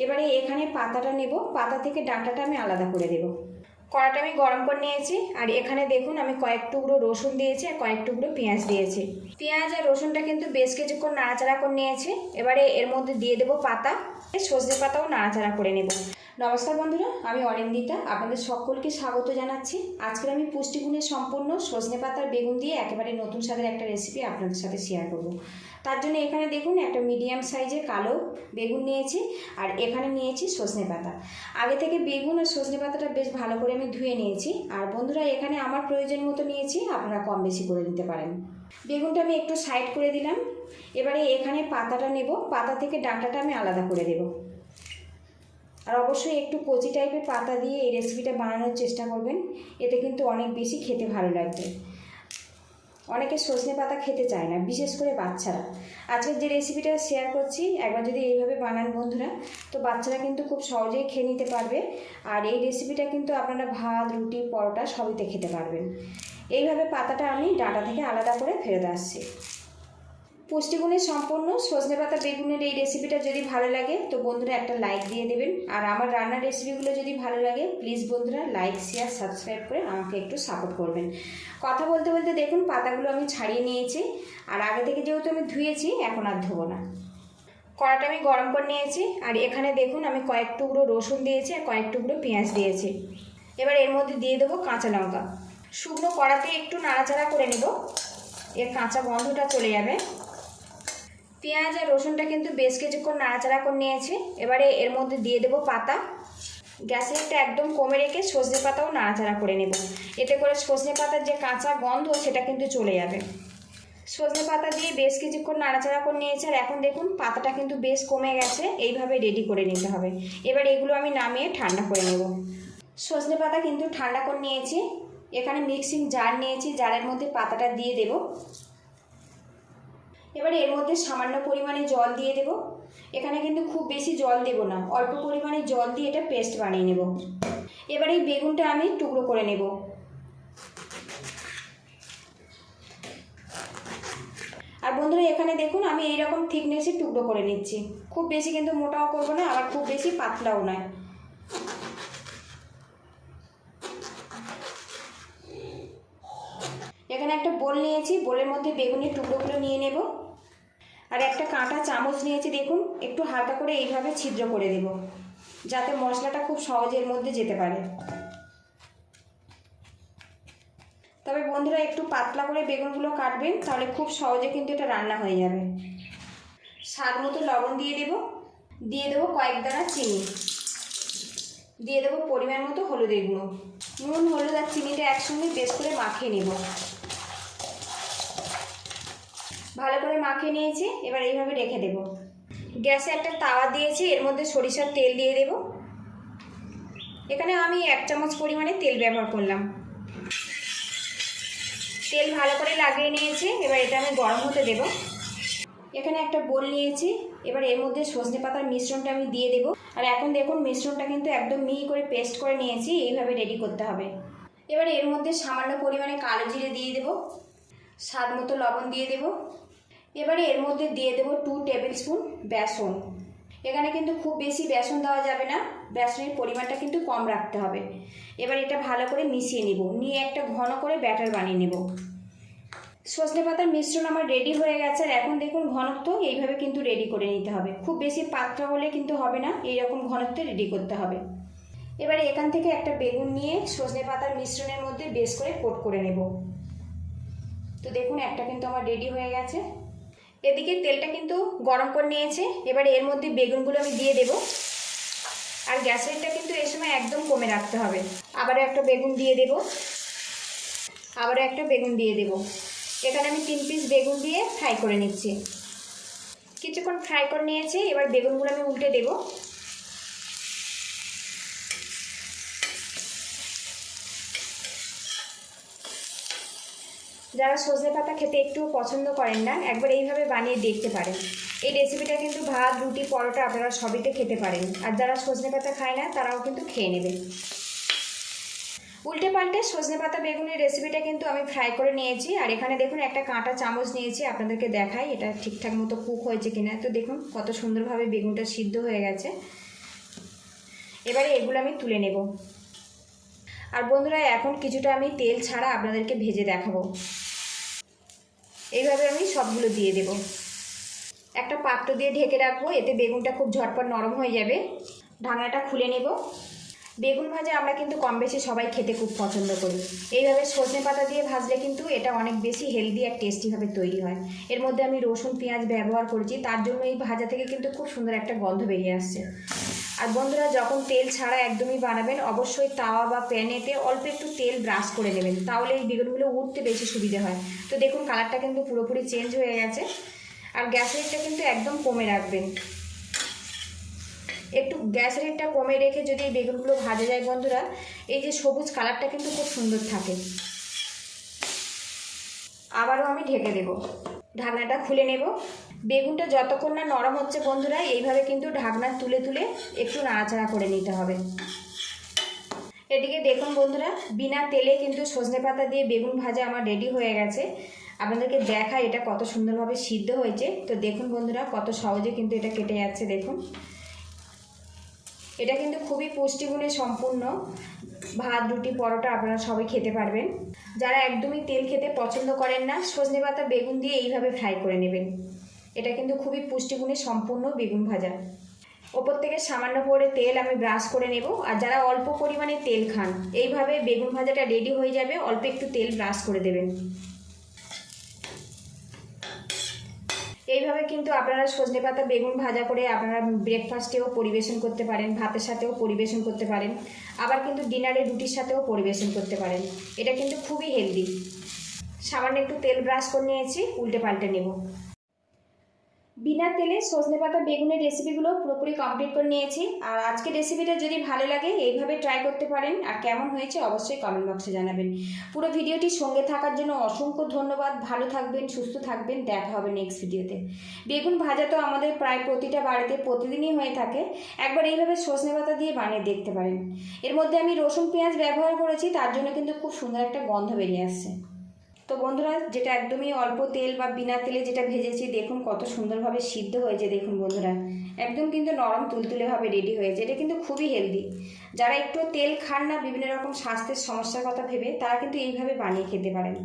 এবারে এখানে পাতাটা নেব, পাতা থেকে ডাঁটাটা আমি আলাদা করে দেব। কড়াটা আমি গরম করে নিয়েছি, আর এখানে দেখুন আমি কয়েক টুকরো রসুন দিয়েছি আর কয়েক টুকরো পেঁয়াজ দিয়েছি। পেঁয়াজ আর রসুনটা কিন্তু বেশ কিছুক্ষণ নাড়াচাড়া করে নিয়েছি। এবারে এর মধ্যে দিয়ে দেবো পাতা, সজনে পাতাও নাড়াচাড়া করে নেব। নমস্কার বন্ধুরা, আমি অরিন্দিতা, আপনাদের সকলকে স্বাগত জানাচ্ছি। আজকে আমি পুষ্টিগুণে সম্পন্ন সজনে পাতার বেগুন দিয়ে একেবারে নতুন স্বাদের একটা রেসিপি আপনাদের সাথে শেয়ার করব। তার জন্য এখানে দেখুন একটা মিডিয়াম সাইজের কালো বেগুন নিয়েছি, আর এখানে নিয়েছি সজনে পাতা। আগে থেকে বেগুন আর সজনে পাতাটা বেশ ভালো করে আমি ধুয়ে নিয়েছি। আর বন্ধুরা, এখানে আমার প্রয়োজন মতো নিয়েছি, আপনারা কম বেশি করে নিতে পারেন। বেগুনটা আমি একটু সাইড করে দিলাম। এবারে এখানে পাতাটা নেব, পাতা থেকে ডাঁটাটা আমি আলাদা করে দেব। আর অবশ্যই একটু কচি টাইপের পাতা দিয়ে এই রেসিপিটা বানানোর চেষ্টা করবেন, এতে কিন্তু অনেক বেশি খেতে ভালো লাগবে। অনেকে সজনে পাতা খেতে চায় না, বিশেষ করে বাচ্চারা। আজকের যে রেসিপিটা শেয়ার করছি, একবার যদি এইভাবে বানান বন্ধুরা, তো বাচ্চারা কিন্তু খুব সহজেই খেয়ে নিতে পারবে। আর এই রেসিপিটা কিন্তু আপনারা ভাত, রুটি, পরোটা সবইতে খেতে পারবেন। এইভাবে পাতাটা আমি ডাঁটা থেকে আলাদা করে ফেরত আসছি। পুষ্টিগুণে সম্পন্ন সজনে পাতা বেগুনের এই রেসিপিটা যদি ভালো লাগে তো বন্ধুরা একটা লাইক দিয়ে দেবেন। আর আমার রান্নার রেসিপিগুলো যদি ভালো লাগে প্লিজ বন্ধুরা লাইক, শেয়ার, সাবস্ক্রাইব করে আমাকে একটু সাপোর্ট করবেন। কথা বলতে বলতে দেখুন পাতাগুলো আমি ছাড়িয়ে নিয়েছি, আর আগে থেকে যেহেতু আমি ধুয়েছি এখন আর ধোবো না। কড়াটা আমি গরম করে নিয়েছি, আর এখানে দেখুন আমি কয়েক টুকরো রসুন দিয়েছি আর কয়েক টুকরো পেঁয়াজ দিয়েছি। এবার এর মধ্যে দিয়ে দেবো কাঁচা লঙ্কা। শুকনো কড়াতে একটু নাড়াচাড়া করে নেব, এর কাঁচা গন্ধটা চলে যাবে। পেঁয়াজ আর রসুনটা কিন্তু বেশ কিছুক্ষণ নাড়াচাড়া করে নিয়েছি। এবারে এর মধ্যে দিয়ে দেবো পাতা। গ্যাসেরটা একদম কমে রেখে সজনে পাতাও নাড়াচাড়া করে নেব, এতে করে সজনে পাতার যে কাঁচা গন্ধ সেটা কিন্তু চলে যাবে। সজনে পাতা দিয়ে বেশ কিছুক্ষণ নাড়াচাড়া করে নিয়েছি, আর এখন দেখুন পাতাটা কিন্তু বেশ কমে গেছে। এইভাবে রেডি করে নিতে হবে। এবার এগুলো আমি নামিয়ে ঠান্ডা করে নেব। সজনে পাতা কিন্তু ঠান্ডা করে নিয়েছি। এখানে মিক্সিং জার নিয়েছি, জারের মধ্যে পাতাটা দিয়ে দেব। এবারে এর মধ্যে সামান্য পরিমাণে জল দিয়ে দেব। এখানে কিন্তু খুব বেশি জল দেব না, অল্প পরিমাণে জল দিয়ে এটা পেস্ট বানিয়ে নেব। এবারে এই বেগুনটা আমি টুকরো করে নেব। আর বন্ধুরা, এখানে দেখুন আমি এইরকম থিকনেসে টুকরো করে নিচ্ছি। খুব বেশি কিন্তু মোটাও করবো না, আবার খুব বেশি পাতলাও নয়। এখানে একটা বোল নিয়েছি, বোলের মধ্যে বেগুনের টুকরোগুলো নিয়ে নেব। আর একটা কাঁটা চামচ নিয়েছি, দেখুন একটু হালকা করে এইভাবে ছিদ্র করে দেব, যাতে মশলাটা খুব সহজে এর মধ্যে যেতে পারে। তবে বন্ধুরা একটু পাতলা করে বেগুনগুলো কাটবেন, তাহলে খুব সহজে কিন্তু এটা রান্না হয়ে যাবে। স্বাদ মতো লবণ দিয়ে দেব, দিয়ে দেবো কয়েক দানা চিনি, দিয়ে দেবো পরিমাণ মতো হলুদের গুঁড়ো। নুন, হলুদ আর চিনিটা একসঙ্গে বেশ করে মাখিয়ে নেব। ভালো করে মাখিয়ে নিয়েছি, এবার এইভাবে রেখে দেব। গ্যাসে একটা তাওয়া দিয়েছি, এর মধ্যে সরিষার তেল দিয়ে দেব। এখানে আমি 1 চামচ পরিমাণে তেল ব্যবহার করলাম। তেল ভালো করে লাগিয়ে নিয়েছি, এবার এটা আমি গরম হতে দেব। এখানে একটা বোল নিয়েছি, এবার এর মধ্যে সজনে পাতার মিশ্রণটা আমি দিয়ে দেব। আর এখন দেখুন মিশ্রণটা কিন্তু একদম মিহি করে পেস্ট করে নিয়েছি, এইভাবে রেডি করতে হবে। এবার এর মধ্যে সামান্য পরিমাণে কালো জিরে দিয়ে দেব, স্বাদ মতো লবণ দিয়ে দেব। এবারে এর মধ্যে দিয়ে দেব 2 টেবিল স্পুন বেসন। এখানে কিন্তু খুব বেশি বেসন দেওয়া যাবে না, বেসনের পরিমাণটা কিন্তু কম রাখতে হবে। এবার এটা ভালো করে মিশিয়ে নেব, নিয়ে একটা ঘন করে ব্যাটার বানিয়ে নেব। সজনে পাতার মিশ্রণ আমার রেডি হয়ে গেছে। আর এখন দেখুন ঘনত্ব এইভাবে কিন্তু রেডি করে নিতে হবে, খুব বেশি পাতলা হলে কিন্তু হবে না, এইরকম ঘনত্বে রেডি করতে হবে। এবারে এখান থেকে একটা বেগুন নিয়ে সজনে পাতার মিশ্রণের মধ্যে বেশ করে কোট করে নেব। তো দেখুন একটা কিন্তু আমার রেডি হয়ে গেছে। এদিকে তেলটা কিন্তু গরম করে নিয়েছে, এবারে এর মধ্যে বেগুনগুলো আমি দিয়ে দেব। আর গ্যাসেরটা কিন্তু এই সময় একদম কমে রাখতে হবে। আবারও একটা বেগুন দিয়ে দেব, আবারও একটা বেগুন দিয়ে দেব। এখানে আমি 3 পিস বেগুন দিয়ে ফ্রাই করে নিচ্ছি। কিছুক্ষণ ফ্রাই করে নিয়েছি, এবার বেগুনগুলো আমি উল্টে দেব। যারা সজনে পাতা খেতে একটু পছন্দ করেন না, একবার এইভাবে বানিয়ে দেখতে পারেন। এই রেসিপিটা কিন্তু ভাত, রুটি, পরোটা আপনারা সবইতে খেতে পারেন। আর যারা সজনে পাতা খায় না তারাও কিন্তু খেয়ে নেবে। উল্টে পাল্টে সজনে পাতা বেগুনের রেসিপিটা কিন্তু আমি ফ্রাই করে নিয়েছি। আর এখানে দেখুন একটা কাঁটা চামচ নিয়েছি, আপনাদেরকে দেখাই এটা ঠিকঠাক মতো কুক হয়েছে কিনা। তো দেখুন কত সুন্দরভাবে বেগুনটা সিদ্ধ হয়ে গেছে। এবারে এগুলো আমি তুলে নেব। আর বন্ধুরা এখন কিছুটা আমি তেল ছাড়া আপনাদেরকে ভেজে দেখাবো। এইভাবে আমি সবগুলো দিয়ে দেব। একটা পাত্র দিয়ে ঢেকে রাখবো, এতে বেগুনটা খুব ঝটপট নরম হয়ে যাবে। ঢাকনাটা খুলে নেব। বেগুন ভাজা আমরা কিন্তু কম বেশি সবাই খেতে খুব পছন্দ করি। এইভাবে সজনে পাতা দিয়ে ভাজলে কিন্তু এটা অনেক বেশি হেলদি আর টেস্টিভাবে তৈরি হয়। এর মধ্যে আমি রসুন পেঁয়াজ ব্যবহার করেছি, তার জন্য এই ভাজা থেকে কিন্তু খুব সুন্দর একটা গন্ধ বেরিয়ে আসছে। আর বন্ধুরা যখন তেল ছাড়া একদমই বানাবেন, অবশ্যই তাওয়া বা প্যানেতে অল্প একটু তেল ব্রাশ করে নেবেন, তাহলে এই বেগুনগুলো উঠতে বেশি সুবিধা হয়। তো দেখুন কালারটা কিন্তু পুরোপুরি চেঞ্জ হয়ে গেছে। আর গ্যাসের রেটটা কিন্তু একদম কমে রাখবেন। একটু গ্যাসের রেটটা কমে রেখে যদি এই বেগুনগুলো ভাজা যায় বন্ধুরা, এই যে সবুজ কালারটা কিন্তু খুব সুন্দর থাকে। আবারও আমি ঢেকে দেব। ঢাকনাটা খুলে নেব। বেগুনটা যতক্ষণ না নরম হচ্ছে বন্ধুরা, এইভাবে কিন্তু ঢাকনা তুলে তুলে একটু নাড়াচাড়া করে নিতে হবে। এদিকে দেখুন বন্ধুরা, বিনা তেলে কিন্তু সজনে পাতা দিয়ে বেগুন ভাজা আমার রেডি হয়ে গেছে। আপনাদেরকে দেখা এটা কত সুন্দরভাবে সিদ্ধ হয়েছে। তো দেখুন বন্ধুরা কত সহজে কিন্তু এটা কেটে যাচ্ছে। দেখুন এটা কিন্তু খুবই পুষ্টিগুণে সম্পূর্ণ। ভাত রুটি পরোটা আপনারা সবাই খেতে পারবেন। যারা একদমই তেল খেতে পছন্দ করেন না, সজনে পাতা বেগুন দিয়ে এইভাবে ফ্রাই করে নেবেন। এটা কিন্তু খুবই পুষ্টিগুণে সম্পূর্ণ বেগুন ভাজা। ওপর থেকে সামান্য করে তেল আমি ব্রাশ করে নেব। আর যারা অল্প পরিমাণে তেল খান, এইভাবে বেগুন ভাজাটা রেডি হয়ে যাবে, অল্প একটু তেল ব্রাশ করে দেবেন। এইভাবে কিন্তু আপনারা সজনে পাতা বেগুন ভাজা করে আপনারা ব্রেকফাস্টেও পরিবেশন করতে পারেন, ভাতের সাথেও পরিবেশন করতে পারেন, আবার কিন্তু ডিনারে রুটির সাথেও পরিবেশন করতে পারেন। এটা কিন্তু খুবই হেলদি। সামান্য একটু তেল ব্রাশ করে নিয়েছি, উল্টে পাল্টে নেব। বিনা তেলে সজনে পাতা বেগুনের রেসিপিগুলো পুরোপুরি কমপ্লিট করে নিয়েছি। আর আজকের রেসিপিটা যদি ভালো লাগে এইভাবে ট্রাই করতে পারেন। আর কেমন হয়েছে অবশ্যই কমেন্ট বক্সে জানাবেন। পুরো ভিডিওটি সঙ্গে থাকার জন্য অসংখ্য ধন্যবাদ। ভালো থাকবেন, সুস্থ থাকবেন। দেখা হবে নেক্সট ভিডিওতে। বেগুন ভাজা তো আমাদের প্রায় প্রতিটা বাড়িতে প্রতিদিনই হয়ে থাকে। একবার এইভাবে সজনে পাতা দিয়ে বানিয়ে দেখতে পারেন। এর মধ্যে আমি রসুন পেঁয়াজ ব্যবহার করেছি, তার জন্য কিন্তু খুব সুন্দর একটা গন্ধ বেরিয়ে আসছে। তো বন্ধুরা যেটা একদমই অল্প তেল বা বিনা তেলে যেটা ভেজেছি, দেখুন কত সুন্দরভাবে সিদ্ধ হয়েছে। দেখুন বন্ধুরা একদম কিন্তু নরম তুলতুলেভাবে রেডি হয়েছে। এটা কিন্তু খুবই হেলদি। যারা একটু তেল খান না, বিভিন্ন রকম স্বাস্থ্যের সমস্যার কথা ভেবে, তারা কিন্তু এইভাবে বানিয়ে খেতে পারেন।